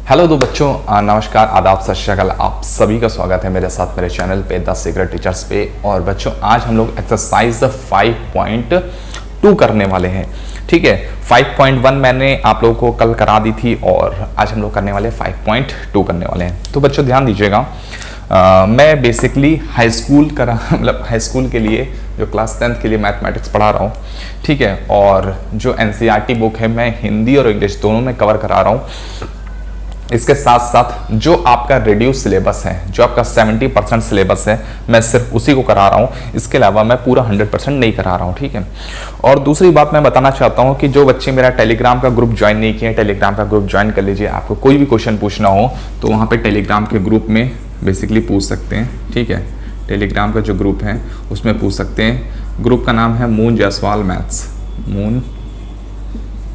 Hello दो बच्चों, नमस्कार, आदाब, सत श्री अकाल। आप सभी का स्वागत है मेरे साथ मेरे चैनल पे द सीक्रेट टीचर्स पे। और बच्चों आज हम लोग एक्सरसाइज 5.2 करने वाले हैं। ठीक है, 5.1 मैंने आप लोगों को कल करा दी थी और आज हम लोग करने वाले 5.2 करने वाले हैं। तो बच्चों ध्यान दीजिएगा, मैं बेसिकली हाई स्कूल के लिए जो क्लास 10th के लिए मैथमेटिक्स पढ़ा रहा हूँ। ठीक है, और जो NCERT बुक है मैं हिंदी और इंग्लिश दोनों में कवर करा रहा हूँ। इसके साथ साथ जो आपका रिड्यूस सिलेबस है, जो आपका 70% सिलेबस है, मैं सिर्फ उसी को करा रहा हूँ। इसके अलावा मैं पूरा 100% नहीं करा रहा हूँ। ठीक है, और दूसरी बात मैं बताना चाहता हूँ कि जो बच्चे मेरा टेलीग्राम का ग्रुप ज्वाइन नहीं किए, टेलीग्राम का ग्रुप ज्वाइन कर लीजिए। आपको कोई भी क्वेश्चन पूछना हो तो वहाँ पे टेलीग्राम के ग्रुप में बेसिकली पूछ सकते हैं। ठीक है, टेलीग्राम का जो ग्रुप है उसमें पूछ सकते हैं। ग्रुप का नाम है moon Jaiswal maths, moon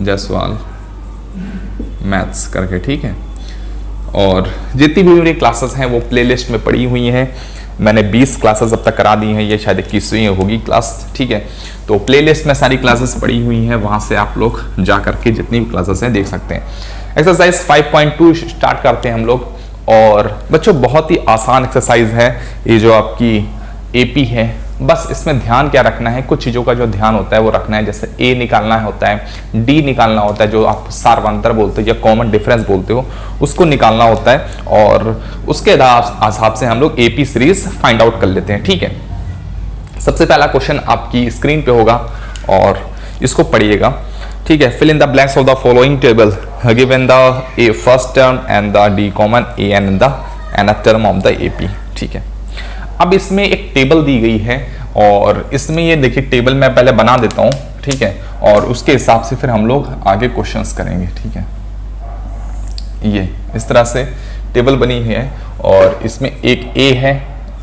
Jaiswal maths करके। ठीक है, और जितनी भी मेरी क्लासेस हैं वो प्लेलिस्ट में पड़ी हुई हैं। मैंने 20 क्लासेस अब तक करा दी हैं, ये शायद 21वीं होगी क्लास। ठीक है, तो प्लेलिस्ट में सारी क्लासेस पड़ी हुई हैं, वहाँ से आप लोग जा करके जितनी भी क्लासेस हैं देख सकते हैं। एक्सरसाइज 5.2 स्टार्ट करते हैं हम लोग। और बच्चों बहुत ही आसान एक्सरसाइज है ये जो आपकी AP है। बस इसमें ध्यान क्या रखना है, कुछ चीज़ों का जो ध्यान होता है वो रखना है। जैसे A निकालना होता है, D निकालना होता है, जो आप सार्वंतर बोलते हो या कॉमन डिफरेंस बोलते हो, उसको निकालना होता है। और उसके हिसाब से हम लोग AP सीरीज फाइंड आउट कर लेते हैं। ठीक है, सबसे पहला क्वेश्चन आपकी स्क्रीन पे होगा और इसको पढ़िएगा। ठीक है, fill in the blanks of the following table given the A first term and the D common AN in the nth term of the AP। ठीक है, अब इसमें एक टेबल दी गई है और इसमें ये देखिए टेबल मैं पहले बना देता हूँ। ठीक है, और उसके हिसाब से फिर हम लोग आगे क्वेश्चंस करेंगे। ठीक है, ये इस तरह से टेबल बनी है और इसमें एक A है,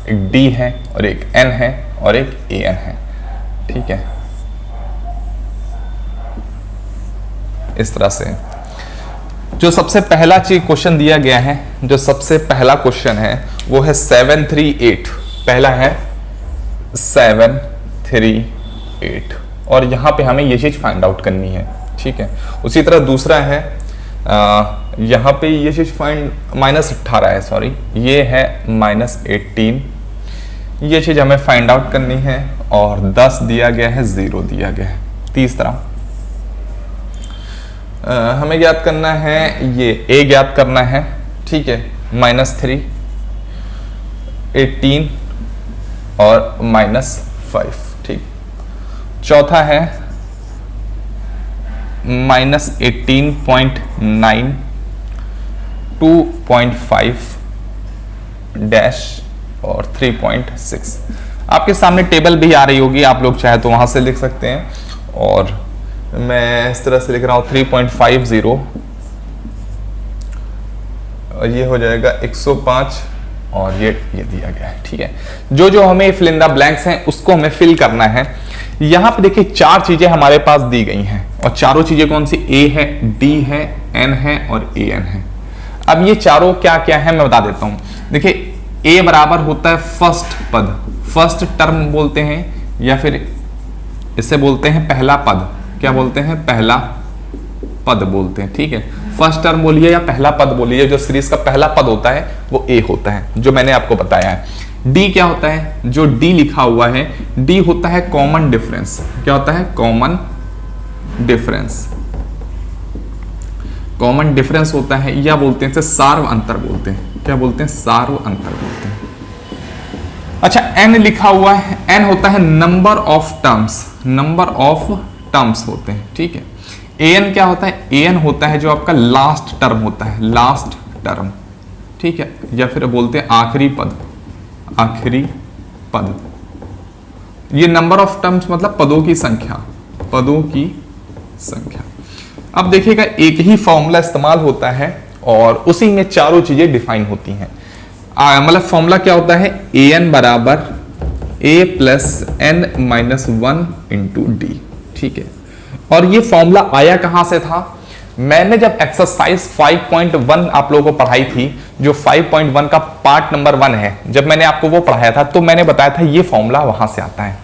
एक D है और एक N है और एक AN है। ठीक है, इस तरह से जो सबसे पहला चीज क्वेश्चन दिया गया है, जो सबसे पहला क्वेश्चन है वो है 738। पहला है 738 और यहाँ पे हमें ये चीज फाइंड आउट करनी है। ठीक है, उसी तरह दूसरा है यहाँ पे ये चीज -18 है, सॉरी ये है -18। ये चीज हमें फाइंड आउट करनी है और 10 दिया गया है, 0 दिया गया है। तीसरा हमें ज्ञात करना है, ये A ज्ञात करना है। ठीक है, -3, 18 और -5। ठीक, चौथा है -18.9, 2.5 डैश और 3.6। आपके सामने टेबल भी आ रही होगी, आप लोग चाहे तो वहां से लिख सकते हैं। और मैं इस तरह से लिख रहा हूँ 3.50 और ये हो जाएगा 105 और ये दिया गया है। ठीक है, जो जो हमें फिल इन द ब्लैंक्स हैं उसको हमें फिल करना है। यहाँ पे देखिए 4 चीजें हमारे पास दी गई हैं और चारों चीजें कौन सी, A है, D है, N है और AN है। अब ये चारों क्या क्या है मैं बता देता हूँ। देखिए A बराबर होता है फर्स्ट पद, फर्स्ट टर्म बोलते हैं या फिर इसे बोलते हैं पहला पद। क्या बोलते हैं, पहला पद बोलते हैं। ठीक है, फर्स्ट टर्म बोलिए या पहला पद बोलिए, जो सीरीज का पहला पद होता है वो A होता है, जो मैंने आपको बताया है। D क्या होता है, जो D लिखा हुआ है, D होता है कॉमन डिफरेंस। क्या होता है, कॉमन डिफरेंस। कॉमन डिफरेंस होता है या बोलते हैं सार्व अंतर बोलते हैं। क्या बोलते हैं, सार्व अंतर बोलते हैं। अच्छा, N लिखा हुआ है, N होता है number of terms, number of terms होते हैं। ठीक है, AN क्या होता है, AN होता है जो आपका लास्ट टर्म होता है, लास्ट टर्म। ठीक है, या फिर बोलते हैं आखिरी पद, आखिरी पद। ये नंबर ऑफ टर्म्स मतलब पदों की संख्या, पदों की संख्या। अब देखिएगा एक ही फॉर्मूला इस्तेमाल होता है और उसी में चारों चीजें डिफाइन होती हैं। मतलब फॉर्मूला क्या होता है, AN बराबर A + N-1 × D। ठीक है, और ये फॉर्मूला आया कहां से था, मैंने जब एक्सरसाइज 5.1 आप लोगों को पढ़ाई थी, जो 5.1 का पार्ट नंबर 1 है, जब मैंने आपको वो पढ़ाया था तो मैंने बताया था ये फॉर्मूला वहां से आता है।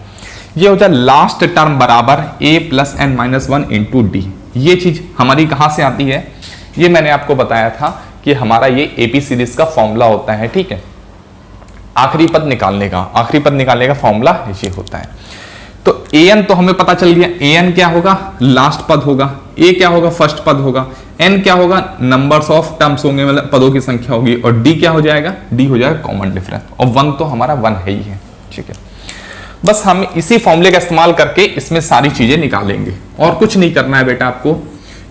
ये हो जाए लास्ट टर्म बराबर a + n - 1 × d। ये चीज हमारी कहां से आती है, ये मैंने आपको बताया था कि कि हमारा ये एपी सीरीज का फॉर्मूला होता है। ठीक है, आखिरी पद निकालने का फॉर्मूला ये होता है। तो an तो हमें पता चल गया, an क्या होगा, लास्ट पद होगा, a क्या होगा, फर्स्ट पद होगा, n क्या होगा, नंबर्स ऑफ टर्म्स होंगे, मतलब पदों की संख्या होगी, और d क्या हो जाएगा, d हो जाएगा कॉमन डिफरेंस, और 1 तो हमारा 1 है ही है। ठीक है, बस हम इसी फॉर्मूले का इस्तेमाल करके इसमें सारी चीजें निकालेंगे, और कुछ नहीं करना है बेटा, आपको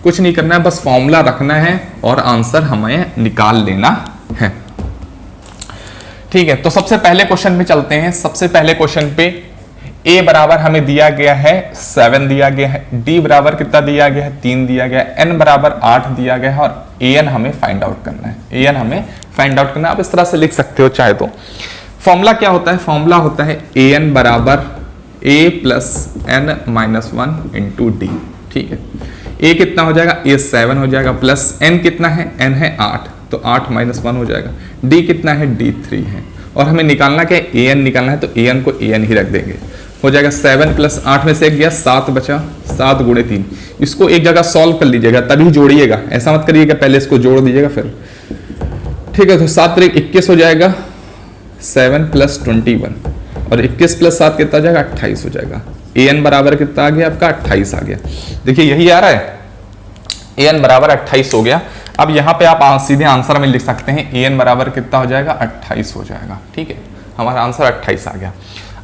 कुछ नहीं करना है, बस फॉर्मूला रखना है और आंसर हमें निकाल लेना है। ठीक है, तो सबसे पहले क्वेश्चन में चलते हैं। सबसे पहले क्वेश्चन पे a बराबर हमें दिया गया है 7 दिया गया है, d बराबर कितना दिया गया है 3 दिया गया है, n बराबर 8 दिया गया है, और an हमें फाइंड आउट करना है। an हमें फाइंड आउट करना है। आप इस तरह से लिख सकते हो चाहे तो। फॉर्मूला क्या होता है, फॉर्मूला होता है an बराबर a plus n minus 1 into D. ठीक है, a कितना हो जाएगा, a 7 हो जाएगा, प्लस n कितना है, n है 8, तो 8 माइनस 1 हो जाएगा, d कितना है, d 3 है, और हमें निकालना क्या है, an निकालना है, तो an को an ही रख देंगे। हो जाएगा 7 प्लस 8 में से एक गया 7 बचा, 7 गुणे 3। इसको एक जगह सॉल्व कर लीजिएगा तभी जोड़िएगा, ऐसा मत करिएगा पहले इसको जोड़ दीजिएगा फिर। ठीक है, तो 7 पर 21 हो जाएगा, 7 प्लस 21, और 21 प्लस 7 कितना जाएगा, 28 हो जाएगा। an बराबर कितना आ गया आपका, 28 आ गया। देखिए यही आ रहा है, an बराबर 28 हो गया। अब यहाँ पे आप सीधे आंसर में लिख सकते हैं, an बराबर कितना हो जाएगा, 28 हो जाएगा। ठीक है, हमारा आंसर 28 आ गया।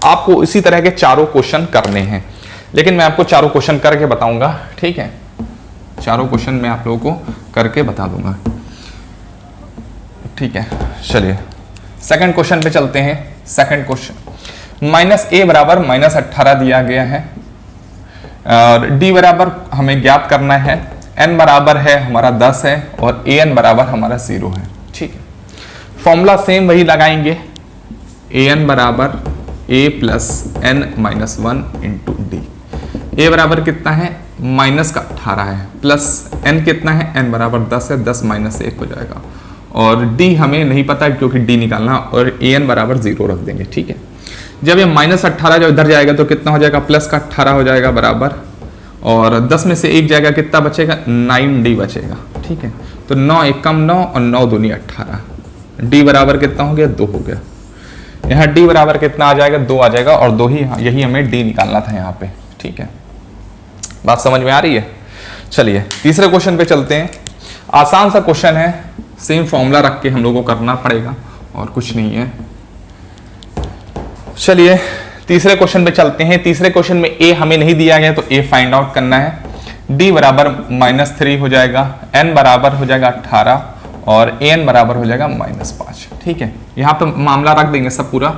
आपको इसी तरह के चारों क्वेश्चन करने हैं, लेकिन मैं आपको चारों क्वेश्चन करके बताऊंगा। ठीक है, चारों क्वेश्चन मैं आप लोगों को करके बता दूंगा। ठीक है, चलिए सेकंड क्वेश्चन पे चलते हैं। सेकंड क्वेश्चन, माइनस a बराबर माइनस 18 दिया गया है, और d बराबर हमें ज्ञात करना है, n बराबर है हमारा 10 है, और an बराबर हमारा 0 है। ठीक है, फॉर्मूला सेम वही लगाएंगे, an बराबर a plus n minus 1 into D. a बराबर कितना है, माइनस का 18 है, प्लस n कितना है, n बराबर 10 है, 10 माइनस 1 हो जाएगा, और d हमें नहीं पता क्योंकि d निकालना, और an बराबर 0 रख देंगे। ठीक है, जब ये माइनस 18 जब इधर जाएगा तो कितना हो जाएगा, प्लस का 18 हो जाएगा बराबर, और 10 में से एक जाएगा, कितना बचेगा, 9d बचेगा। ठीक है, तो 9 एकम 9 और 9 दूनी 18, d बराबर कितना हो गया, 2 हो गया। यहाँ d बराबर कितना आ जाएगा, 2 आ जाएगा, और 2 ही, यही हमें d निकालना था यहाँ पे। ठीक है, बात समझ में आ रही है। चलिए तीसरे क्वेश्चन पे चलते हैं। आसान सा क्वेश्चन है, सेम फॉर्मूला रख के हम लोगों को करना पड़ेगा और कुछ नहीं है। चलिए तीसरे क्वेश्चन पे चलते हैं। तीसरे क्वेश्चन में a हमें नहीं दिया गया, तो a फाइंड आउट करना है। d बराबर -3 हो जाएगा, n बराबर हो जाएगा 18, और an बराबर हो जाएगा -5। ठीक है, यहाँ पे मामला रख देंगे सब पूरा,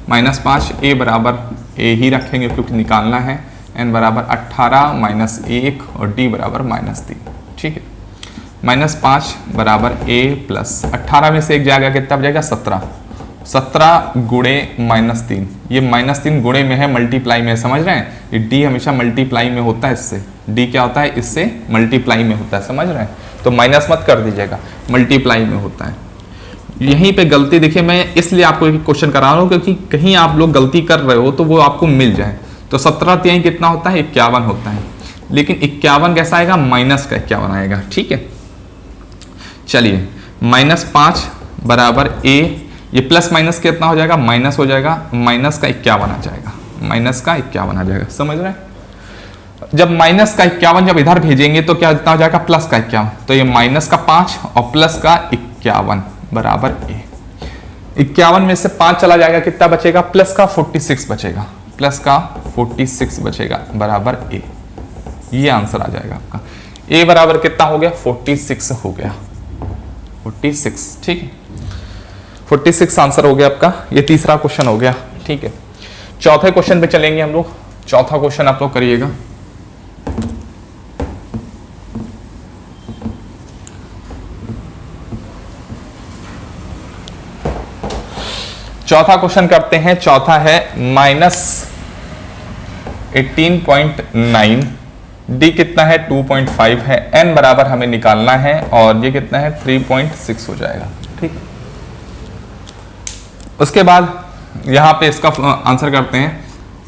-5, a बराबर a ही रखेंगे क्योंकि निकालना है, n बराबर 18 माइनस 1, और d बराबर -3। ठीक है, -5 बराबर a प्लस 18 में से एक जाएगा, कितना बचेगा, 17 गुणे -3। ये -3 गुणे में है, मल्टीप्लाई में, समझ रहे हैं, ये d हमेशा मल्टीप्लाई में होता है इससे, d क्या होता है, इससे मल्टीप्लाई में होता है, समझ रहे हैं, तो माइनस मत कर दीजिएगा, मल्टीप्लाई में होता है। यहीं पे गलती देखिए, मैं इसलिए आपको एक क्वेश्चन करा रहा हूँ क्योंकि कहीं आप लोग गलती कर रहे हो तो वो आपको मिल जाए। तो 17 यहीं कितना होता है, 51 होता है, लेकिन 51 कैसा आएगा, माइनस का 51 आएगा। ठीक है, चलिए -5 बराबर a, ये प्लस माइनस कितना हो जाएगा, माइनस हो जाएगा, माइनस का 51 आ जाएगा, माइनस का 51 आ जाएगा, समझ रहे हैं। जब माइनस का 51 जब इधर भेजेंगे तो क्या इतना हो जाएगा, प्लस का 51, तो ये माइनस का 5 और प्लस का 51 बराबर a। 51 में से 5 चला जाएगा, कितना बचेगा, प्लस का 46 बचेगा, प्लस का 46 बचेगा बराबर a। ये आंसर आ जाएगा आपका। a बराबर कितना हो गया, 46 हो गया, 46। ठीक है, 46 आंसर हो गया आपका। ये तीसरा क्वेश्चन हो गया। ठीक है, चौथे क्वेश्चन पे चलेंगे हम लोग। चौथा क्वेश्चन आप लोग करिएगा। चौथा क्वेश्चन करते हैं। चौथा है -18.9, d कितना है, 2.5 है, n बराबर हमें निकालना है, और ये कितना है, 3.6 हो जाएगा। ठीक है, उसके बाद यहाँ पे इसका आंसर करते हैं,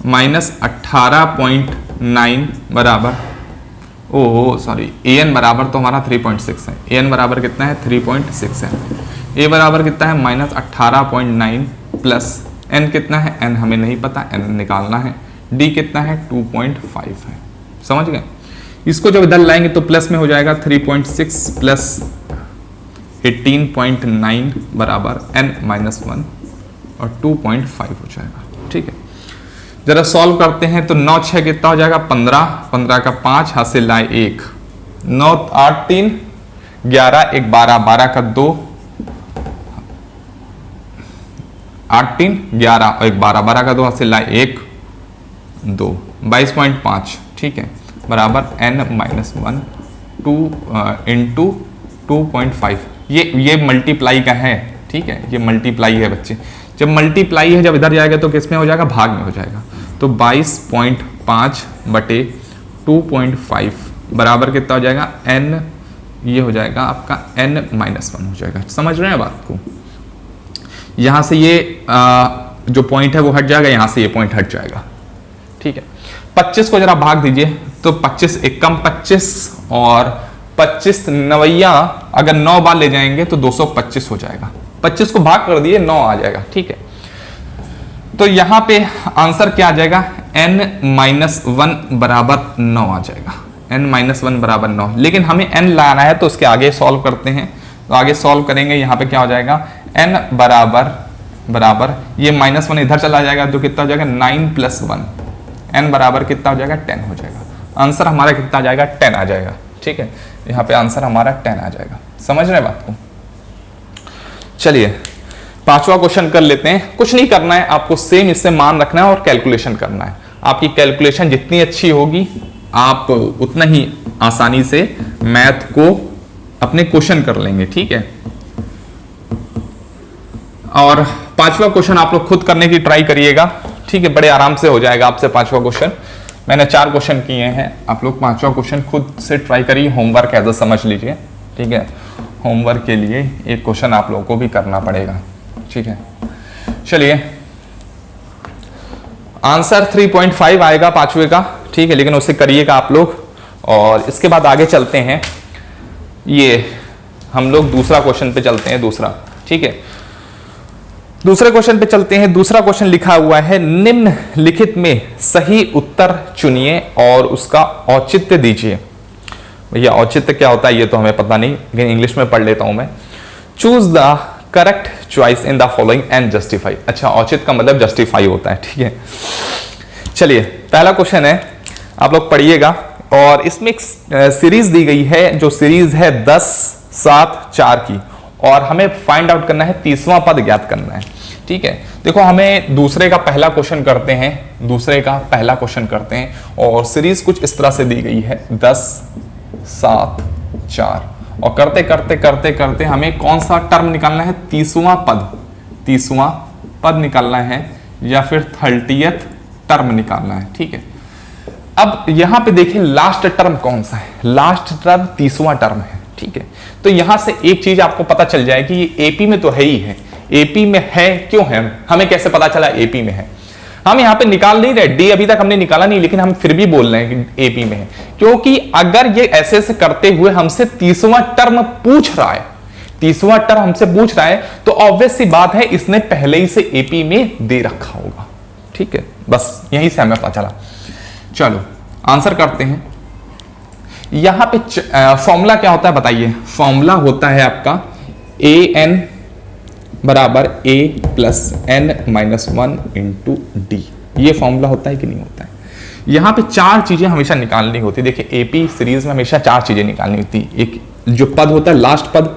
-18.9 बराबर ओहो सॉरी, an बराबर तो हमारा 3.6 है। an बराबर कितना है 3.6 है। a बराबर कितना है -18.9 प्लस n कितना है, n हमें नहीं पता, n निकालना है। d कितना है 2.5 है। समझ गए? इसको जब इधर लाएंगे तो प्लस में हो जाएगा 3.6 प्लस 18.9 बराबर n-1 और 2.5 हो जाएगा। ठीक है, जरा सॉल्व करते हैं तो 9 6 कितना हो जाएगा 15, 15 का 5 हाथ से लाए 1, 9 8 3 11 1 12, 12 का 2, 8 3 11 और 1 12, 12 का 2 हाथ से लाए 1 2, 22.5। ठीक है, बराबर n-1 2 इंटू 2.5। ये मल्टीप्लाई का है। ठीक है, ये मल्टीप्लाई है बच्चे। जब मल्टीप्लाई है, जब इधर जाएगा तो किस में हो जाएगा, भाग में हो जाएगा। तो 22.5 बटे 2.5 बराबर कितना हो जाएगा n, ये हो जाएगा आपका n-1 हो जाएगा। समझ रहे हैं बात को? यहाँ से ये जो पॉइंट है वो हट जाएगा, यहाँ से ये पॉइंट हट जाएगा। ठीक है, 25 को जरा भाग दीजिए तो 25 एकम 25 और 25 नवैया अगर 9 बार ले जाएंगे तो 225 हो जाएगा। 25 को भाग कर दिए 9 आ जाएगा। ठीक है, तो यहां पे आंसर क्या आ जाएगा, n-1 बराबर 9 आ जाएगा। n-1 बराबर 9, लेकिन हमें n लाना है तो उसके आगे सॉल्व करते हैं। तो आगे सॉल्व करेंगे, यहाँ पे क्या हो जाएगा n बराबर ये -1 इधर चला जाएगा तो कितना हो जाएगा 9 + 1, n बराबर कितना हो जाएगा 10 हो जाएगा। आंसर हमारा कितना आ जाएगा 10 आ जाएगा। ठीक है, यहाँ पे आंसर हमारा 10 आ जाएगा। समझ रहे हैं बात को? चलिए 5वां क्वेश्चन कर लेते हैं। कुछ नहीं करना है आपको, सेम इससे मान रखना है और कैलकुलेशन करना है। आपकी कैलकुलेशन जितनी अच्छी होगी आप उतना ही आसानी से मैथ को अपने क्वेश्चन कर लेंगे। ठीक है, और 5वां क्वेश्चन आप लोग खुद करने की ट्राई करिएगा। ठीक है, बड़े आराम से हो जाएगा आपसे 5वां क्वेश्चन। मैंने 4 क्वेश्चन किए हैं, आप लोग 5वां क्वेश्चन खुद से ट्राई करिए। होमवर्क ऐसा समझ लीजिए। ठीक है, होमवर्क के लिए एक क्वेश्चन आप लोगों को भी करना पड़ेगा। ठीक है, चलिए आंसर 3.5 आएगा 5वें का। ठीक है, लेकिन उसे करिएगा आप लोग। और इसके बाद आगे चलते हैं, ये हम लोग दूसरा क्वेश्चन पे चलते हैं। दूसरा, ठीक है, दूसरे क्वेश्चन पे चलते हैं। दूसरा क्वेश्चन लिखा हुआ है, निम्नलिखित में सही उत्तर चुनिए और उसका औचित्य दीजिए। भैया औचित्य क्या होता है ये तो हमें पता नहीं, लेकिन इंग्लिश में पढ़ लेता हूं मैं। Choose the correct choice in the following and justify. अच्छा, औचित्य का मतलब जस्टिफाई होता है। ठीक है, चलिए पहला क्वेश्चन है, आप लोग पढ़िएगा। और इसमें एक सीरीज दी गई है, जो सीरीज है 10 7 4 की, और हमें फाइंड आउट करना है 30वां पद ज्ञात करना है। ठीक है, देखो हमें दूसरे का पहला क्वेश्चन करते हैं। दूसरे का पहला क्वेश्चन करते हैं और सीरीज कुछ इस तरह से दी गई है 10 7 4, और करते करते करते करते हमें कौन सा टर्म निकालना है, 30वां पद निकालना है या फिर 30th टर्म निकालना है। ठीक है, अब यहां पे देखिए लास्ट टर्म कौन सा है, लास्ट टर्म 30वां टर्म है। ठीक है, तो यहां से एक चीज आपको पता चल जाएगी, ये एपी में तो है ही है। एपी में है, क्यों है, हमें कैसे पता चला एपी में है? हम यहां पे निकाल नहीं रहे, डी अभी तक हमने निकाला नहीं, लेकिन हम फिर भी बोल रहे हैं कि एपी में है, क्योंकि अगर ये ऐसे ऐसे करते हुए हमसे 30वां टर्म पूछ रहा है, 30वां टर्म हमसे पूछ रहा है, तो ऑब्वियस सी बात है इसने पहले ही से एपी में दे रखा होगा। ठीक है, बस यहीं से हमें पता चला। चलो आंसर करते हैं। यहां पे फॉर्मूला क्या होता है बताइए? फॉर्मूला होता है आपका an बराबर a plus n-1 into D. ये फॉर्मूला होता है कि नहीं होता है? यहां पे 4 चीजें हमेशा निकालनी होती है। देखिए एपी सीरीज में हमेशा 4 चीजें निकालनी होती है। एक जो पद होता है लास्ट पद,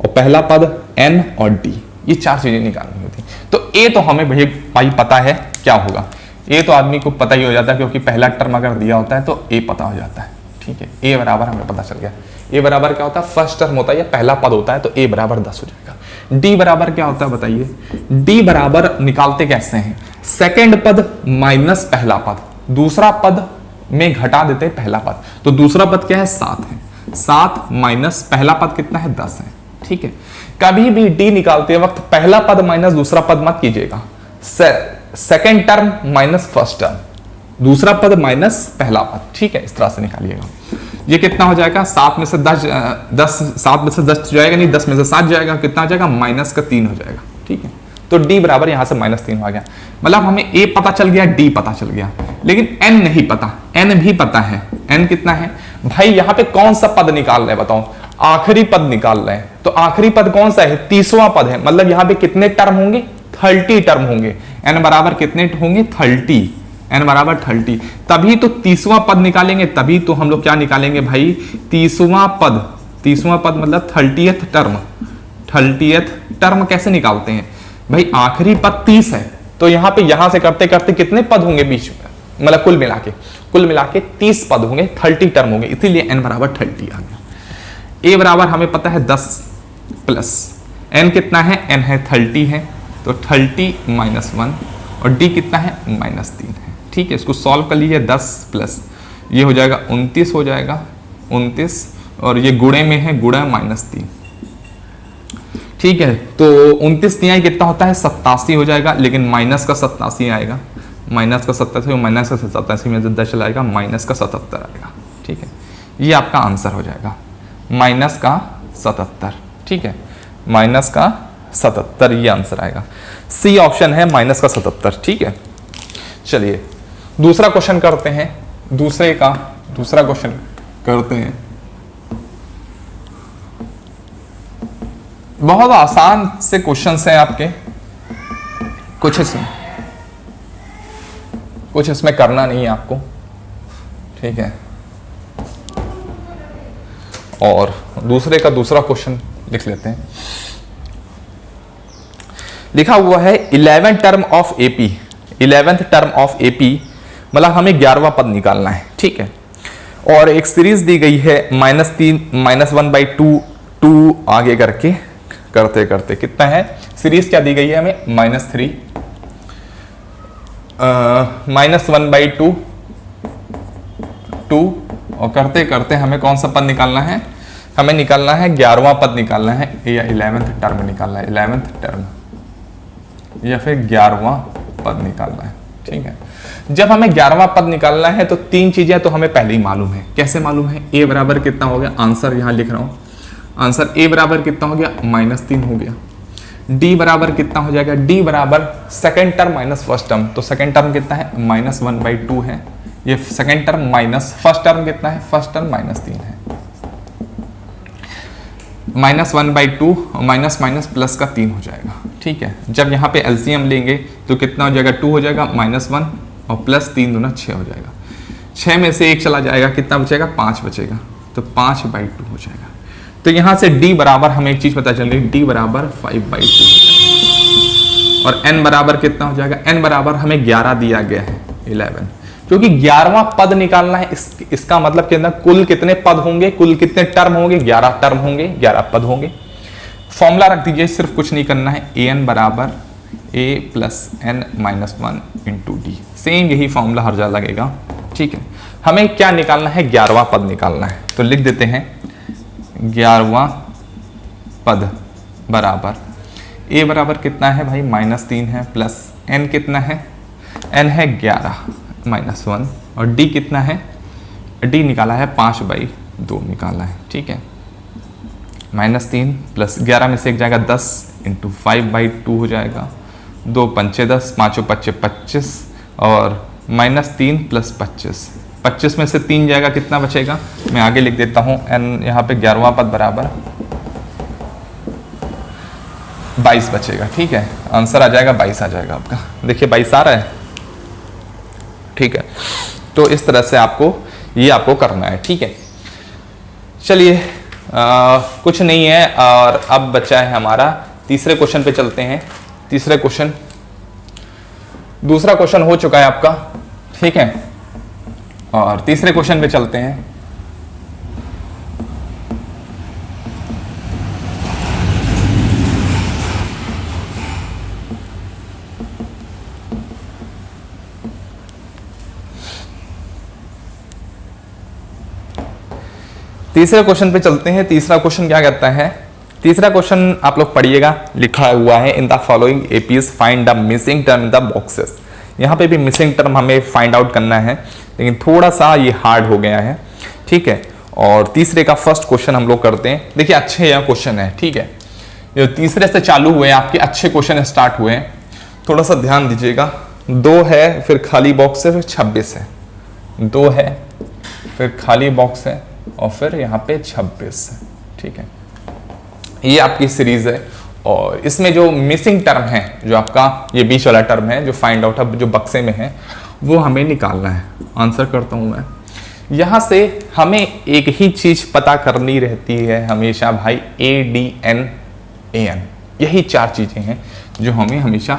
और पहला पद n और d, ये 4 चीजें निकालनी होती है। तो a तो हमें भाई पता है क्या होगा, a तो आदमी को पता ही हो जाता है, क्योंकि पहला टर्म अगर दिया होता है तो a पता हो जाता है। ठीक है, a बराबर हमें पता चल गया। a बराबर क्या होता है, फर्स्ट टर्म होता है या पहला पद होता है, तो a बराबर 10 हो जाएगा। d बराबर क्या होता है बताइए? d बराबर निकालते कैसे हैं? सेकंड पद माइनस पहला पद, दूसरा पद में घटा देते हैं पहला पद, तो दूसरा पद क्या है 7 है, 7 माइनस पहला पद कितना है 10 है। ठीक है, कभी भी d निकालते वक्त पहला पद माइनस दूसरा पद मत कीजिएगा, second term minus first term, दूसरा पद माइनस पहला पद। ठीक है, इस तरह से निकालिएगा। ये कितना हो जाएगा, 7 में से 10 जाएगा नहीं, 10 में से 7 जाएगा, कितना हो जाएगा, -3 हो जाएगा। ठीक है, तो d बराबर यहां से -3 आ गया। मतलब हमें a पता चल गया, d पता चल गया, लेकिन n नहीं पता। n भी पता है, n कितना है भाई, यहां पे कौन सा पद निकाल रहे हैं बताओ, आखिरी पद निकाल रहे हैं। तो आखिरी पद कौन सा है, 30वां पद है। मतलब यहां पे कितने टर्म होंगे, 30 टर्म होंगे। n बराबर कितने होंगे, 30, n बराबर 30। तभी तो 30वां पद निकालेंगे, तभी तो हम लोग क्या निकालेंगे भाई, 30वां पद मतलब 30th टर्म। 30th टर्म कैसे निकालते हैं भाई, आखिरी पद 30 है, तो यहां से करते करते कितने पद होंगे बीच में, मतलब कुल मिला के 30 पद होंगे, 30 टर्म होंगे, इसीलिए n बराबर 30 आ गया। a बराबर हमें पता है 10 प्लस n कितना है, n है 30 है, तो 30 -1 और d कितना है, -3 है। ठीक है, इसको सॉल्व कर लीजिए, 10 प्लस ये हो जाएगा 29 हो जाएगा, 29 और ये गुणे में है, गुणा -3। ठीक है, तो 29 नहीं आई, कितना होता है 87 हो जाएगा, लेकिन माइनस का 87 आएगा, माइनस का 87 में से 10 चलाएगा, माइनस का 77 आएगा। ठीक है, ये आपका आंसर हो जाएगा, माइनस का 77। ठीक है, माइनस का 77 ये आंसर आएगा। सी ऑप्शन है माइनस का 77। ठीक है, चलिए दूसरा क्वेश्चन करते हैं, दूसरा क्वेश्चन करते हैं। बहुत आसान से क्वेश्चंस हैं आपके, कुछ इसमें करना नहीं है आपको। ठीक है, और दूसरा क्वेश्चन लिख लेते हैं। लिखा हुआ है 11th term of AP, 11th term of AP मतलब हमें 11वां पद निकालना है। ठीक है, और एक सीरीज दी गई है -3 -1/2 2 आगे करते करते कितना है, सीरीज क्या दी गई है हमें, -3 -1/2 2 और करते करते हमें कौन सा पद निकालना है, हमें निकालना है 11वां पद निकालना है, या 11th टर्म निकालना है, 11th टर्म या फिर 11वां पद निकालना है। ठीक है, जब हमें 11वां पद निकालना है तो 3 चीजें तो हमें पहले ही मालूम है। कैसे मालूम है, a बराबर कितना हो गया, आंसर यहां लिख रहा हूं, आंसर a बराबर कितना हो गया, -3 हो गया। d बराबर कितना हो जाएगा, d बराबर second term minus first term, तो सेकेंड टर्म कितना है, -1/2 है, ये second term minus first term कितना है, फर्स्ट टर्म -3 है, -1/2 और माइनस प्लस का 3 हो जाएगा। ठीक है, जब यहाँ पे एलसीएम लेंगे तो कितना हो जाएगा, 2 हो जाएगा, -1 और +3 दूना 6 हो जाएगा। 6 में से 1 चला जाएगा, कितना बचेगा, 5 बचेगा, तो 5/2 हो जाएगा। तो यहाँ से d बराबर हमें एक चीज पता चल रही है, d बराबर 5/2 हो जाएगा। और n बराबर कितना हो जाएगा, n बराबर हमें 11 दिया गया है, 11, क्योंकि 11वां पद निकालना है। इसका मतलब के अंदर कुल कितने पद होंगे, कुल कितने टर्म होंगे, 11 टर्म होंगे, 11 पद होंगे। फॉर्मूला रख दीजिए, सिर्फ कुछ नहीं करना है, an बराबर a + n - 1 × d, सेम यही फॉर्मूला हर जगह लगेगा। ठीक है, हमें क्या निकालना है, 11वां पद निकालना है, तो लिख देते हैं 11वां पद बराबर a बराबर कितना है भाई, -3 है, प्लस n कितना है, n है 11 -1 और d कितना है, d निकाला है 5/2 निकाला है। ठीक है, -3 प्लस 11 में से 1 जाएगा, 10 × 5/2 हो जाएगा, 2 पंचे 10, 5 पच्चे 25 और -3 + 25 में से 3 जाएगा, कितना बचेगा, मैं आगे लिख देता हूं, n यहाँ पे 11वां पद बराबर 22 बचेगा। ठीक है, आंसर आ जाएगा 22 आ जाएगा आपका, देखिए 22 आ रहा है। ठीक है, तो इस तरह से आपको करना है। ठीक है, चलिए कुछ नहीं है, और अब बचा है हमारा तीसरे क्वेश्चन पे चलते हैं। तीसरे क्वेश्चन, दूसरा क्वेश्चन हो चुका है आपका। ठीक है, और तीसरे क्वेश्चन पे चलते हैं। तीसरे क्वेश्चन पे चलते हैं। तीसरा क्वेश्चन क्या कहता है, तीसरा क्वेश्चन आप लोग पढ़िएगा, लिखा हुआ है in the following APs find the missing term in the boxes. यहाँ पे भी मिसिंग टर्म हमें फाइंड आउट करना है, लेकिन थोड़ा सा ये हार्ड हो गया है। ठीक है। और तीसरे का फर्स्ट क्वेश्चन हम लोग करते हैं। देखिए अच्छे यहाँ क्वेश्चन है, ठीक है, ये तीसरे से चालू हुए आपके अच्छे क्वेश्चन स्टार्ट हुए हैं, थोड़ा सा ध्यान दीजिएगा। 2 है, फिर खाली बॉक्स है, फिर 26 है, 2 है, फिर खाली बॉक्स है, और फिर यहाँ पे 26 है, ठीक है। ये आपकी सीरीज है, और इसमें जो मिसिंग टर्म है, जो आपका ये बीच वाला टर्म है, जो फाइंड आउट है, जो बक्से में है, वो हमें निकालना है। आंसर करता हूं मैं। यहां से हमें एक ही चीज पता करनी रहती है हमेशा भाई, A D N A N, यही 4 चीजें हैं जो हमें हमेशा।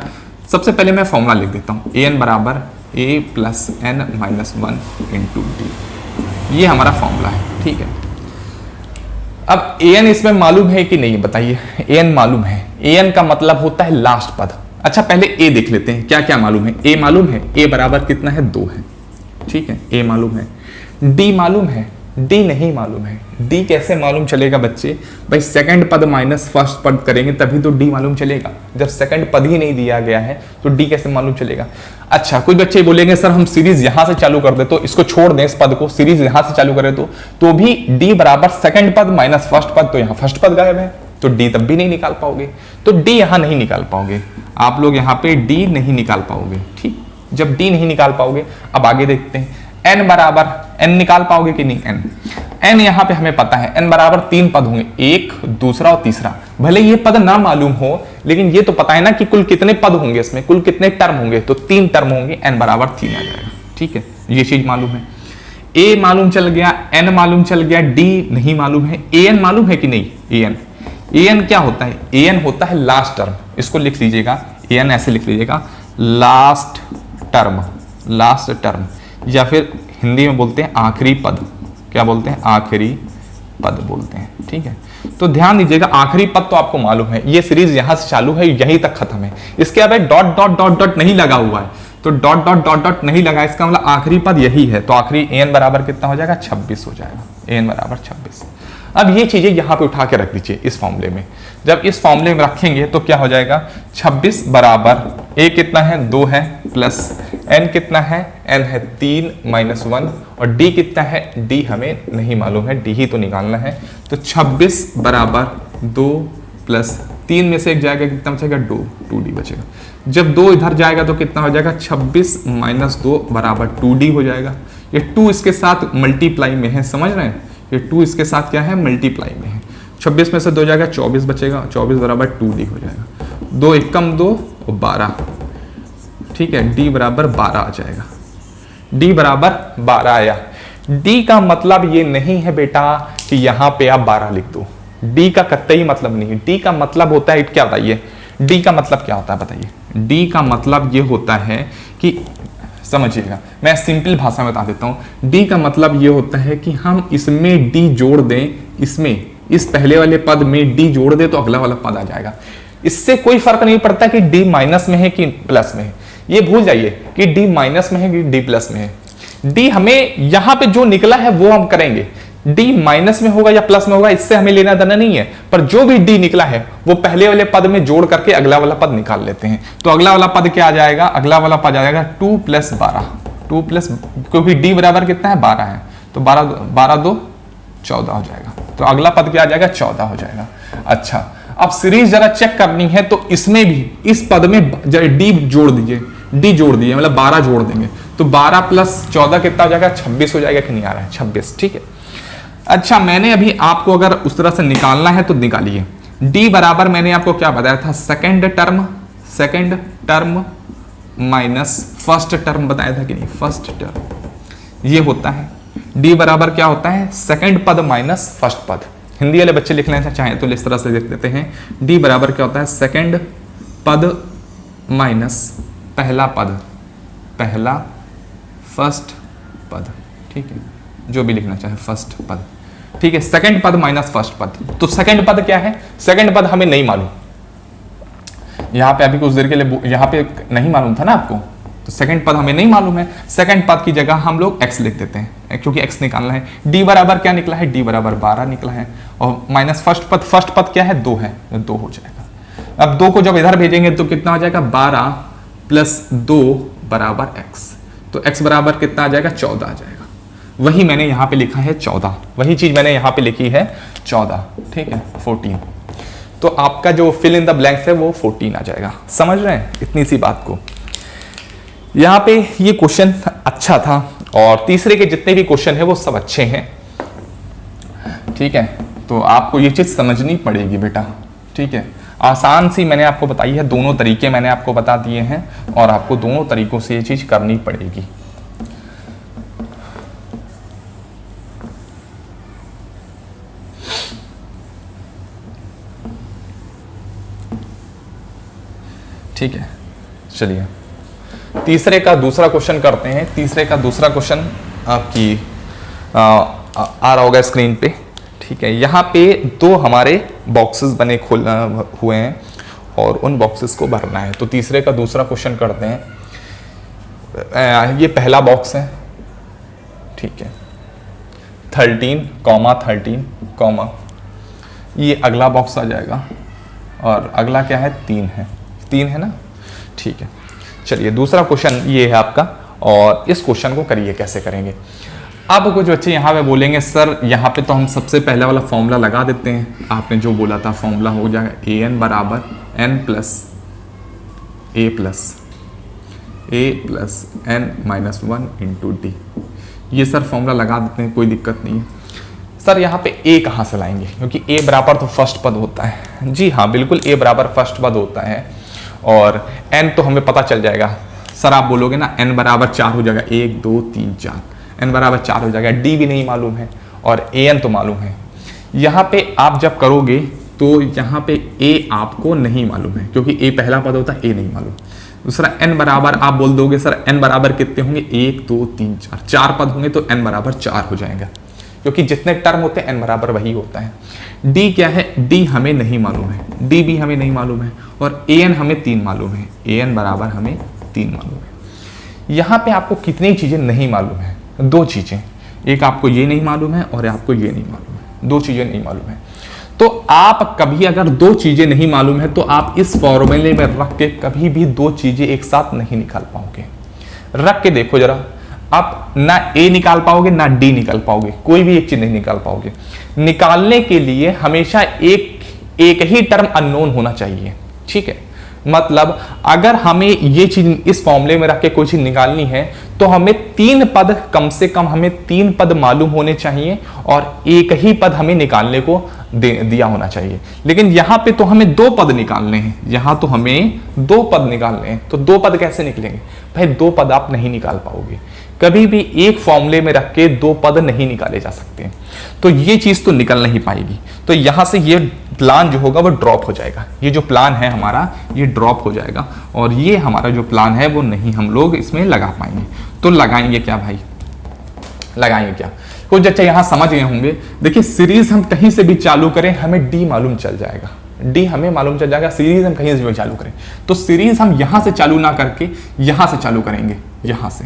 सबसे पहले मैं फॉर्मूला लिख देता हूं, ए एन बराबर A plus N minus 1 into D, ये हमारा फॉर्मूला है, ठीक है। अब ए एन इसमें मालूम है कि नहीं बताइए? ए एन मालूम है। ए एन का मतलब होता है लास्ट पद। अच्छा पहले ए देख लेते हैं, क्या क्या मालूम है। ए मालूम है, ए बराबर कितना है? 2 है, ठीक है, ए मालूम है। डी मालूम है, डी नहीं मालूम है। डी कैसे मालूम चलेगा बच्चे? भाई सेकंड पद माइनस फर्स्ट पद करेंगे तभी तो डी मालूम चलेगा। जब सेकंड पद ही नहीं दिया गया है तो डी कैसे मालूम चलेगा? अच्छा कुछ बच्चे बोलेंगे सर हम सीरीज यहां से चालू कर दे, तो इसको छोड़ दें, इस पद को, सीरीज यहां से चालू करें तो भी डी बराबर सेकंड पद माइनस फर्स्ट पद, तो यहां फर्स्ट पद गायब है, तो डी तब भी नहीं निकाल पाओगे। तो डी यहां नहीं निकाल पाओगे आप लोग, यहां पे डी नहीं निकाल पाओगे, ठीक। जब डी नहीं निकाल पाओगे, अब आगे देखते हैं। n बराबर, n निकाल पाओगे कि नहीं? n यहां पे हमें पता है, n बराबर 3 पद होंगे, एक, दूसरा और तीसरा। भले ये पद ना मालूम हो, लेकिन ये तो पता है ना कि कुल कितने पद होंगे, इसमें कुल कितने टर्म होंगे, तो 3 टर्म होंगे, n बराबर 3 आ जाएगा, ठीक है। ये चीज मालूम है। a मालूम चल गया, n मालूम चल गया, d नहीं मालूम है। an मालूम है कि नहीं? an क्या होता है? an होता है लास्ट टर्म। इसको लिख लीजिएगा, an ऐसे लिख लीजिएगा, लास्ट टर्म, लास्ट टर्म, या फिर हिंदी में बोलते हैं आखिरी पद। क्या बोलते हैं? आखिरी पद बोलते हैं, ठीक है। तो ध्यान दीजिएगा, आखिरी पद तो आपको मालूम है, ये सीरीज यहां से चालू है, यहीं तक खत्म है। इसके अब डॉट डॉट डॉट डॉट नहीं लगा हुआ है, तो डॉट डॉट डॉट डॉट नहीं लगा, इसका मतलब आखिरी पद यही है, तो आखिरी एन बराबर कितना हो जाएगा? 26 हो जाएगा, एन बराबर 26। अब ये चीजें यहां पे उठा के रख दीजिए इस फॉर्मूले में। जब इस फॉर्मूले में रखेंगे तो क्या हो जाएगा? 26 बराबर ए कितना है? 2 है, प्लस एन कितना है? एन है 3 माइनस 1, और डी कितना है? डी हमें नहीं मालूम है, डी ही तो निकालना है। तो 26 बराबर 2 प्लस 3 में से एक जाएगा, कितना बचेगा? 2d बचेगा। जब 2 इधर जाएगा तो कितना हो जाएगा? 26 माइनस 2 बराबर 2d हो जाएगा। ये 2 इसके साथ मल्टीप्लाई में है, समझ रहे हैं? ये 2 इसके साथ क्या है? मल्टीप्लाई में है। 26 में से 2 जाएगा, 24 बचेगा, 24 बराबर 2d हो जाएगा। 2 एकम 2 और 12, ठीक है, d बराबर 12 आ जाएगा। d बराबर 12 आया। d का मतलब ये नहीं है बेटा कि यहां पे आप 12 लिख दो, d का कतई मतलब नहीं है। d का मतलब होता है, क्या बताइए? d का मतलब क्या होता है बताइए? d का मतलब ये होता है कि, समझिएगा, मैं सिंपल भाषा में बता देता हूं। d का मतलब ये होता है कि हम इसमें d जोड़ दें, इसमें, इस पहले वाले पद में d जोड़ दें तो अगला वाला पद आ जाएगा। इससे कोई फर्क नहीं पड़ता कि d माइनस में है कि प्लस में है, ये भूल जाइए कि d माइनस में है कि d प्लस में है। d हमें यहां पे जो निकला है वो हम करेंगे, d माइनस में होगा या प्लस में होगा इससे हमें लेना देना नहीं है, पर जो भी d निकला है वो पहले वाले पद में जोड़ करके अगला वाला पद निकाल लेते हैं। तो अगला वाला पद क्या आ जाएगा? अगला वाला पद आ जाएगा 2 प्लस 12, 2 प्लस, क्योंकि d बराबर कितना है? 12 है, तो 12 2 14 हो जाएगा। तो अगला पद क्या आ जाएगा? 14 हो जाएगा। अच्छा अब सीरीज जरा चेक करनी है, तो इसमें भी इस पद में d जोड़ दीजिए, d जोड़ दिए मतलब 12 जोड़ देंगे, तो 12 प्लस 14 कितना हो जाएगा? 26 हो जाएगा कि नहीं आ रहा है? 26, ठीक है। अच्छा मैंने अभी आपको अगर उस तरह से निकालना है तो निकालिए। d बराबर मैंने आपको क्या बताया था? Second term minus first term बताया था कि नहीं? फर्स्ट टर्म ये होता है। d बराबर क्या होता है? सेकंड पद माइनस फर्स्ट पद। हिंदी वाले बच्चे लिख लेना चाहें तो इस तरह से लिख देते हैं। d बराबर क्या होता है? सेकंड पद माइनस पहला पद, पहला फर्स्ट पद, ठीक है, जो भी लिखना चाहे, फर्स्ट पद, ठीक है। सेकंड पद माइनस फर्स्ट पद, तो सेकंड पद क्या है? सेकंड पद हमें नहीं मालूम, यहां पे अभी कुछ देर के लिए यहां पे नहीं मालूम था ना आपको, तो सेकंड पद हमें नहीं मालूम है। सेकंड पद की जगह हम लोग x लिख देते हैं, क्योंकि x निकालना है। d बराबर क्या निकला है? d बराबर 12 निकला है, और माइनस फर्स्ट पद क्या है? 2 है, 2 हो जाएगा। अब 2 को जब इधर भेजेंगे तो कितना हो जाएगा? 12 प्लस 2 बराबर x, तो x बराबर कितना आ जाएगा? 14 आ जाएगा। वही मैंने यहाँ पे लिखा है 14, वही चीज मैंने यहाँ पे लिखी है 14, ठीक है 14। तो आपका जो फिल इन द ब्लैंक्स है वो 14 आ जाएगा। समझ रहे हैं इतनी सी बात को। यहाँ पे ये क्वेश्चन अच्छा था और तीसरे के जितने भी क्वेश्चन है वो सब अच्छे हैं, ठीक है। तो आपको ये चीज समझनी पड़ेगी बेटा, ठीक है। आसान सी मैंने आपको बताई है, दोनों तरीके मैंने आपको बता दिए हैं और आपको दोनों तरीकों से ये चीज करनी पड़ेगी। ठीक है, चलिए तीसरे का दूसरा क्वेश्चन करते हैं। तीसरे का दूसरा क्वेश्चन आपकी आ रहा होगा स्क्रीन पे, ठीक है। यहाँ पे दो हमारे बॉक्सेस बने हुए हैं और उन बॉक्सेस को भरना है। तो तीसरे का दूसरा क्वेश्चन करते हैं। ये पहला बॉक्स है, ठीक है 13, ये अगला बॉक्स आ जाएगा और अगला क्या है 3 है ना, ठीक है। चलिए दूसरा क्वेश्चन ये है आपका और इस क्वेश्चन को करिए कैसे करेंगे। अब कुछ बच्चे यहाँ पे बोलेंगे सर यहाँ पे तो हम सबसे पहले वाला फॉर्मूला लगा देते हैं। आपने जो बोला था फॉर्मूला हो जाएगा an बराबर n plus n minus 1 into D. ये सर फॉर्मूला लगा देते हैं, कोई दिक्कत नहीं है। सर यहाँ पे a कहाँ से लाएंगे, क्योंकि a बराबर तो फर्स्ट पद होता है। जी हाँ बिल्कुल, a बराबर फर्स्ट पद होता है और n तो हमें पता चल जाएगा। सर आप बोलोगे ना n बराबर 4 हो जाएगा, 1 2 3 4, n बराबर 4 हो जाएगा। d भी नहीं मालूम है और an तो मालूम है। यहाँ पे आप जब करोगे तो यहाँ पे a आपको नहीं मालूम है, क्योंकि a पहला पद होता है, a नहीं मालूम। दूसरा n बराबर आप बोल दोगे सर n बराबर कितने होंगे, 1 2 3 4, 4 पद होंगे तो n बराबर 4 हो जाएगा, क्योंकि जितने टर्म होते हैं n बराबर वही होता है। d क्या है, d हमें नहीं मालूम है, d भी हमें नहीं मालूम है और an हमें 3 मालूम है, an बराबर हमें 3 मालूम है। यहाँ पे आपको कितनी चीजें नहीं मालूम है, 2 चीजें, एक आपको ये नहीं मालूम है और आपको ये नहीं मालूम है, 2 चीजें नहीं मालूम है। तो आप कभी अगर 2 चीजें नहीं मालूम है तो आप इस फॉर्मूले में रख के कभी भी 2 चीजें एक साथ नहीं निकाल पाओगे। रख के देखो जरा, आप ना a निकाल पाओगे ना d निकाल पाओगे, कोई भी एक चीज नहीं निकाल पाओगे। निकालने के लिए हमेशा एक ही टर्म अननोन होना चाहिए, ठीक है। मतलब अगर हमें ये चीज इस फॉर्मूले में रख के कोई चीज निकालनी है तो हमें 3 पद, कम से कम हमें 3 पद मालूम होने चाहिए और एक ही पद हमें निकालने को दिया होना चाहिए। लेकिन यहाँ पे तो हमें 2 पद निकालने हैं, यहाँ तो हमें 2 पद निकालने हैं। तो 2 पद कैसे निकलेंगे भाई, 2 पद आप नहीं निकाल पाओगे। कभी भी एक फॉर्मूले में रख के 2 पद नहीं निकाले जा सकते, तो ये चीज तो निकल नहीं पाएगी। तो यहां से ये प्लान जो होगा वो ड्रॉप हो जाएगा। ये जो प्लान है हमारा ये ड्रॉप हो जाएगा और ये हमारा जो प्लान है वो नहीं हम लोग इसमें लगा पाएंगे। तो लगाएंगे क्या भाई, लगाएंगे क्या? कुछ अच्छा यहां समझ गए होंगे। देखिए सीरीज हम कहीं से भी चालू करें हमें डी मालूम चल जाएगा, डी हमें मालूम चल जाएगा। सीरीज हम कहीं से भी चालू करें तो सीरीज हम यहां से चालू ना करके यहां से चालू करेंगे, यहां से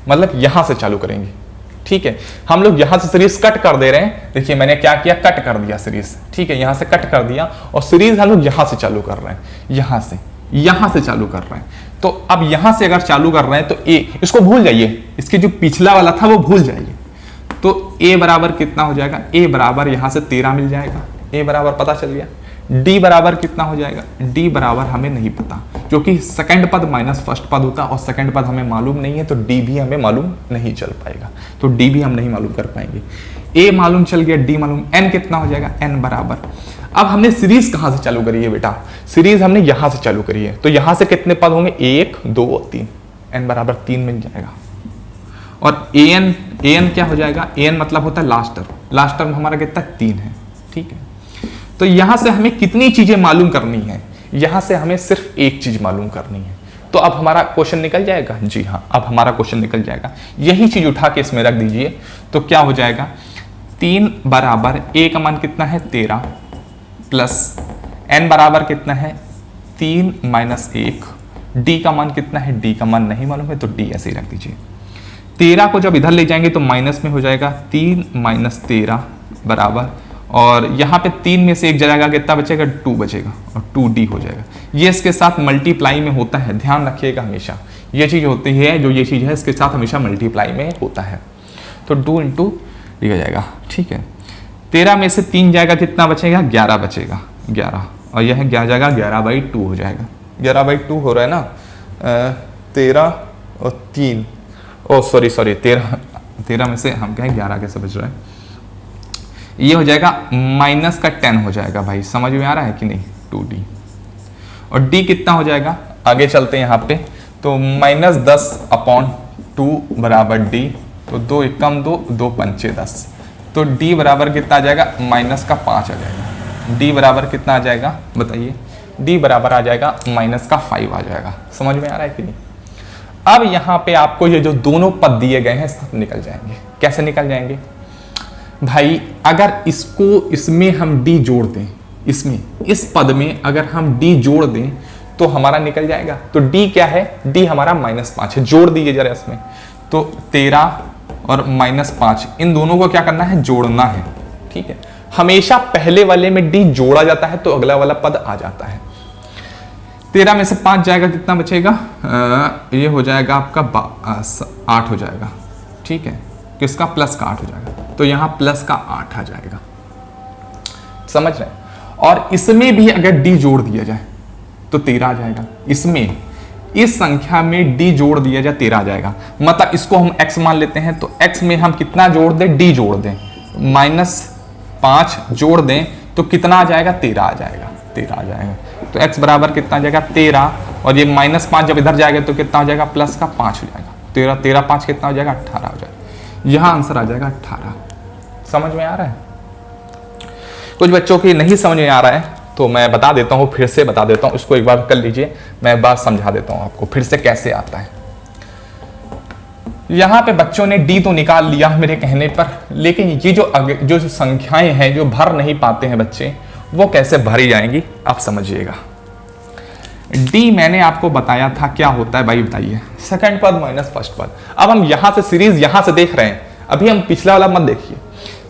मतलब यहां से चालू करेंगे, ठीक है। हम लोग यहां से सीरीज कट कर दे रहे हैं। देखिए मैंने क्या किया, कट कर दिया सीरीज, ठीक है। यहां से कट कर दिया और सीरीज हम लोग यहां से चालू कर रहे हैं, यहां से चालू कर रहे हैं। तो अब यहां से अगर चालू कर रहे हैं तो ए, इसको भूल जाइए, इसके जो पिछला वाला था वो भूल जाइए। तो ए बराबर कितना हो जाएगा, ए बराबर यहां से 13 मिल जाएगा, ए बराबर पता चल गया। डी बराबर कितना हो जाएगा, डी बराबर हमें नहीं पता, क्योंकि सेकंड पद माइनस फर्स्ट पद होता है और सेकंड पद हमें मालूम नहीं है, तो डी भी हमें मालूम नहीं चल पाएगा। तो डी भी हम नहीं मालूम कर पाएंगे। ए मालूम चल गया, डी मालूम, एन कितना हो जाएगा, एन बराबर। अब हमने सीरीज कहां से चालू करी है बेटा, सीरीज हमने यहां से चालू करी है। तो यहां से कितने पद होंगे, 1 2 3, एन बराबर 3 मिल जाएगा। और एन, एन क्या हो जाएगा, एन मतलब होता है लास्ट टर्म, लास्ट टर्म हमारा कितना 3 है, ठीक है। तो यहां से हमें कितनी चीजें मालूम करनी है, यहां से हमें सिर्फ एक चीज मालूम करनी है। तो अब हमारा क्वेश्चन निकल जाएगा, जी हाँ अब हमारा क्वेश्चन निकल जाएगा। यही चीज उठा के इसमें रख दीजिए तो क्या हो जाएगा, 3 बराबर ए का मान कितना है 13 प्लस एन बराबर कितना है 3 माइनस 1, डी का मान कितना है, डी का मान नहीं मालूम है तो डी ऐसे ही रख दीजिए। 13 को जब इधर ले जाएंगे तो माइनस में हो जाएगा 3 माइनस 13 बराबर, और यहाँ पे 3 में से एक जाएगा कितना बचेगा, 2 बचेगा और 2d हो जाएगा। ये इसके साथ मल्टीप्लाई में होता है, ध्यान रखिएगा हमेशा ये चीज होती है, जो ये चीज है इसके साथ हमेशा मल्टीप्लाई में होता है। तो 2 इंटू डी हो जाएगा। ठीक है, 13 में से 3 जाएगा, कितना बचेगा? 11 बचेगा, 11, और यह 11 जाएगा, 11/2 हो जाएगा। 11/2 हो रहा है ना, 13 और 3, ओ सॉरी 13 में से हम कहें 11 कैसे बच रहा है, ये हो जाएगा माइनस का 10 हो जाएगा भाई, समझ में आ रहा है कि नहीं? 2d, और d कितना हो जाएगा? आगे चलते हैं यहाँ पे, तो -10/2 बराबर d, तो 2 एकम 2, 2 पंचे 10, तो d बराबर कितना आ जाएगा? -5 आ जाएगा। d बराबर कितना आ जाएगा बताइए? d बराबर आ जाएगा -5 आ जाएगा। समझ में आ रहा है कि नहीं? अब यहाँ पे आपको ये जो दोनों पद दिए गए हैं सब निकल जाएंगे। कैसे निकल जाएंगे भाई? अगर इसमें हम d जोड़ दें, इस पद में अगर हम d जोड़ दें तो हमारा निकल जाएगा। तो d क्या है? d हमारा -5 है, जोड़ दीजिए जरा इसमें, तो 13 और -5 इन दोनों को क्या करना है? जोड़ना है। ठीक है, हमेशा पहले वाले में d जोड़ा जाता है तो अगला वाला पद आ जाता है। 13 में से 5 जाएगा, कितना बचेगा? ये हो जाएगा आपका 8 हो जाएगा। ठीक है, किसका? प्लस का 8 हो जाएगा, तो यहाँ प्लस का 8 आ जाएगा। समझ रहे हैं? और इसमें भी अगर d जोड़ दिया जाए तो 13 आ जाएगा। इसमें इस संख्या में d जोड़ दिया जाए 13 आ जाएगा। मतलब इसको हम x मान लेते हैं, तो x में हम कितना जोड़ दें? d जोड़ दें, -5 जोड़ दें तो कितना आ जाएगा? 13 आ जाएगा, 13 आ जाएगा। तो x बराबर कितना आ जाएगा? 13, और ये -5 जब इधर जाएगा तो कितना हो जाएगा? प्लस का 5 हो जाएगा। 13 13 5 कितना हो जाएगा? 18 हो जाएगा। यहाँ आंसर आ जाएगा 18। समझ में आ रहा है? कुछ बच्चों की नहीं समझ में आ रहा है तो मैं बता देता हूँ, फिर से बता देता हूँ, उसको एक बार कर लीजिए, मैं बात समझा देता हूँ आपको फिर से कैसे आता है। यहाँ पे बच्चों ने d तो निकाल लिया मेरे कहने पर, लेकिन ये जो संख्याएं हैं जो भर नहीं पाते हैं बच्चे, वो कैसे भरी जाएंगी आप समझिएगा। d मैंने आपको बताया था क्या होता है भाई, बताइए? सेकंड पद माइनस फर्स्ट पद। अब हम यहाँ से सीरीज यहाँ से देख रहे हैं, अभी हम पिछला वाला मत देखिए।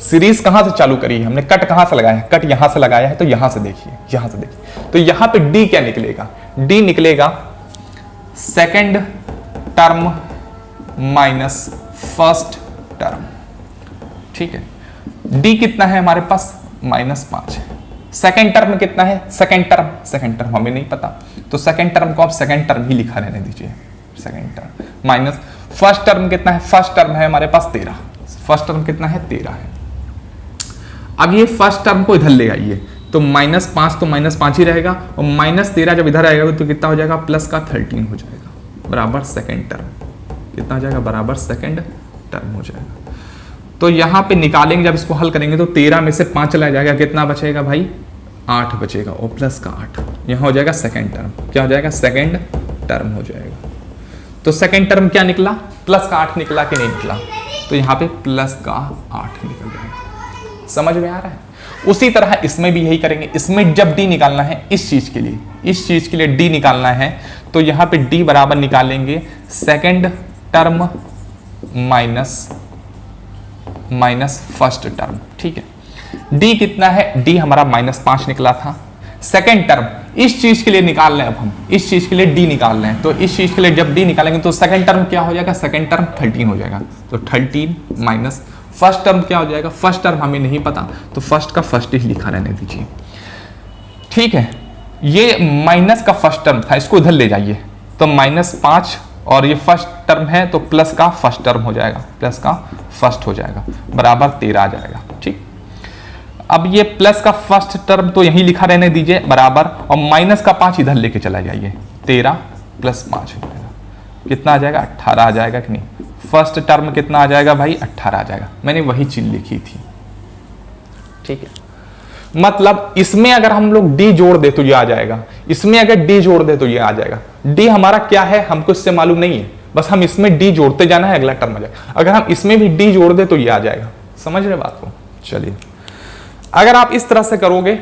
सीरीज कहां से चालू करी है हमने? कट कहां से लगाया है? कट यहां से लगाया है, तो यहां से देखिए, यहां से देखिए, तो यहां पे d क्या निकलेगा? d निकलेगा second term minus first term. ठीक है, d कितना है हमारे पास? -5 है। सेकंड टर्म कितना है? सेकंड टर्म हमें नहीं पता, तो सेकंड टर्म को आप सेकंड टर्म ही लिखा रहने दीजिए, second term minus first term कितना है? फर्स्ट टर्म है हमारे पास 13। फर्स्ट टर्म कितना है? 13 है। अब ये फर्स्ट टर्म को इधर ले आइए, तो -5 तो -5 ही रहेगा, और -13 जब इधर आएगा तो कितना हो जाएगा? प्लस का 13 हो जाएगा, बराबर सेकंड टर्म। कितना हो जाएगा? बराबर सेकंड टर्म हो जाएगा। तो यहाँ पे निकालेंगे, जब इसको हल करेंगे तो 13 में से 5 चला जाएगा, कितना बचेगा भाई? 8 बचेगा, और प्लस का 8, यहाँ हो जाएगा सेकंड टर्म। क्या हो जाएगा? सेकंड टर्म हो जाएगा। तो सेकंड टर्म क्या निकला? प्लस का 8 निकला कि नहीं निकला? तो यहाँ पे प्लस का 8 निकल जाएगा। समझ में आ रहा है? उसी तरह इसमें भी यही करेंगे। इसमें जब d निकालना है इस चीज के लिए d निकालना है, तो यहाँ पे d बराबर निकालेंगे second term minus first term. ठीक है, d कितना है? d हमारा -5 निकला था। सेकंड टर्म इस चीज के लिए निकाल रहे हैं, अब हम इस चीज के लिए d निकाल रहे हैं, तो इस चीज के लिए जब d निकालेंगे तो सेकंड टर्म क्या हो जाएगा? सेकंड टर्म 13 हो जाएगा, तो 13 माइनस फर्स्ट टर्म क्या हो जाएगा? फर्स्ट टर्म हमें नहीं पता, तो फर्स्ट का फर्स्ट ही लिखा रहने दीजिए। ठीक है, ये माइनस का फर्स्ट टर्म था, इसको इधर ले जाइए, तो -5, और ये फर्स्ट टर्म है तो प्लस का फर्स्ट टर्म हो जाएगा, प्लस का फर्स्ट हो जाएगा, बराबर 13 आ जाएगा। ठीक, अब ये प्लस का फर्स्ट टर्म तो यहीं लिखा रहने दीजिए बराबर, और माइनस का 5 इधर लेके चला जाइए, 13 + 5 हो जाएगा, कितना आ जाएगा? 18 आ जाएगा कि नहीं? फर्स्ट टर्म कितना आ जाएगा भाई? 18 आ जाएगा। मैंने वही चीज लिखी थी। ठीक है, मतलब इसमें अगर हम लोग d जोड़ दे तो ये आ जाएगा, इसमें अगर d जोड़ दे तो ये आ जाएगा। d हमारा क्या है हमको इससे मालूम नहीं है, बस हम इसमें d जोड़ते जाना है, अगला टर्म आ जाएगा। अगर हम इसमें भी d जोड़ दे तो ये आ जाएगा। समझ रहे बात को? चलिए, अगर आप इस तरह से करोगे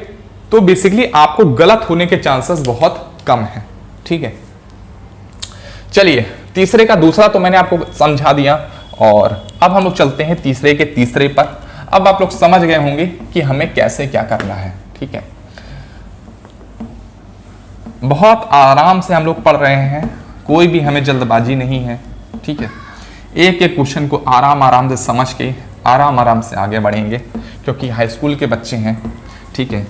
तो बेसिकली आपको गलत होने के चांसेस बहुत कम है। ठीक है, चलिए तीसरे का दूसरा तो मैंने आपको समझा दिया, और अब हम लोग चलते हैं तीसरे के तीसरे पर। अब आप लोग समझ गए होंगे कि हमें कैसे क्या करना है। ठीक है, बहुत आराम से हम लोग पढ़ रहे हैं, कोई भी हमें जल्दबाजी नहीं है। ठीक है, एक एक क्वेश्चन को आराम आराम से समझ के आराम आराम से आगे बढ़ेंगे, क्योंकि हाई स्कूल के बच्चे हैं, ठीक है।